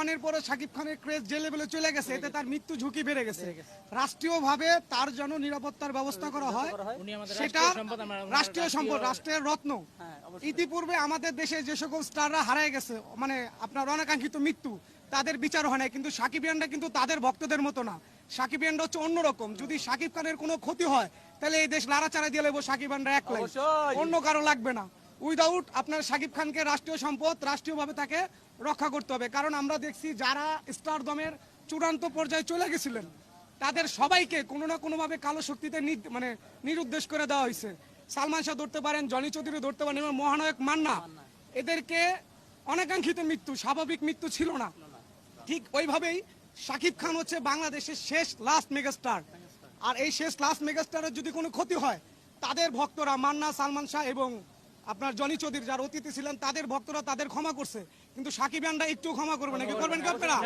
ওয়ানের পরে শাকিব খানের ক্রেজ যে লেভেলে চলে গেছে, এতে তার মৃত্যু ঝুঁকি বেড়ে গেছে। রাষ্ট্রীয়ভাবে তার জন্য নিরাপত্তার ব্যবস্থা করা হয়, সেটা রাষ্ট্রীয় সম্পদ, রাষ্ট্রের রত্ন। ইতিপূর্বে আমাদের দেশে যে সকল স্টাররা হারিয়ে গেছে, মানে আপনার অনাকাঙ্ক্ষিত মৃত্যু, তাদের বিচার হয় না, কিন্তু সাকিবিয়ানরা কিন্তু তাদের ভক্তদের মতো না। সাকিবিয়ানরা হচ্ছে অন্যরকম। যদি সাকিব খানের কোনো ক্ষতি হয়, তাহলে এই দেশ লাড়াচাড়া দিয়ে লেবো সাকিবিয়ানরা একলাই, অন্য কারো লাগবে না। উইদাউট আপনার সাকিব খানকে রাষ্ট্রীয় সম্পদ, রাষ্ট্রীয়ভাবে তাকে রক্ষা করতে হবে। কারণ আমরা দেখছি যারা স্টারডমের চূড়ান্ত পর্যায়ে চলে গেছিলেন, তাদের সবাইকে কোনো না কোনোভাবে কালো শক্তিতে মানে নিরুদ্দেশ করে দেওয়া হয়েছে। সালমান শাহ ধরতে পারেন, জনি চৌধুরী ধরতে পারেন, এবং মহানায়ক মান্না, এদেরকে অনাকাঙ্ক্ষিত মৃত্যু, স্বাভাবিক মৃত্যু ছিল না। ঠিক ওইভাবেই শাকিব খান হচ্ছে বাংলাদেশের শেষ লাস্ট মেগাস্টার। আর এই শেষ লাস্ট মেগাস্টারের যদি কোনো ক্ষতি হয়, তাদের ভক্তরা মান্না, সালমান শাহ এবং আপনার জনি চৌধুরী যারা অতিথি ছিলেন, তাদের ভক্তরা তাদের ক্ষমা করছে, কিন্তু সাকিবিয়ানরা একটু ক্ষমা করবে না। কি করবেন কি আপনারা?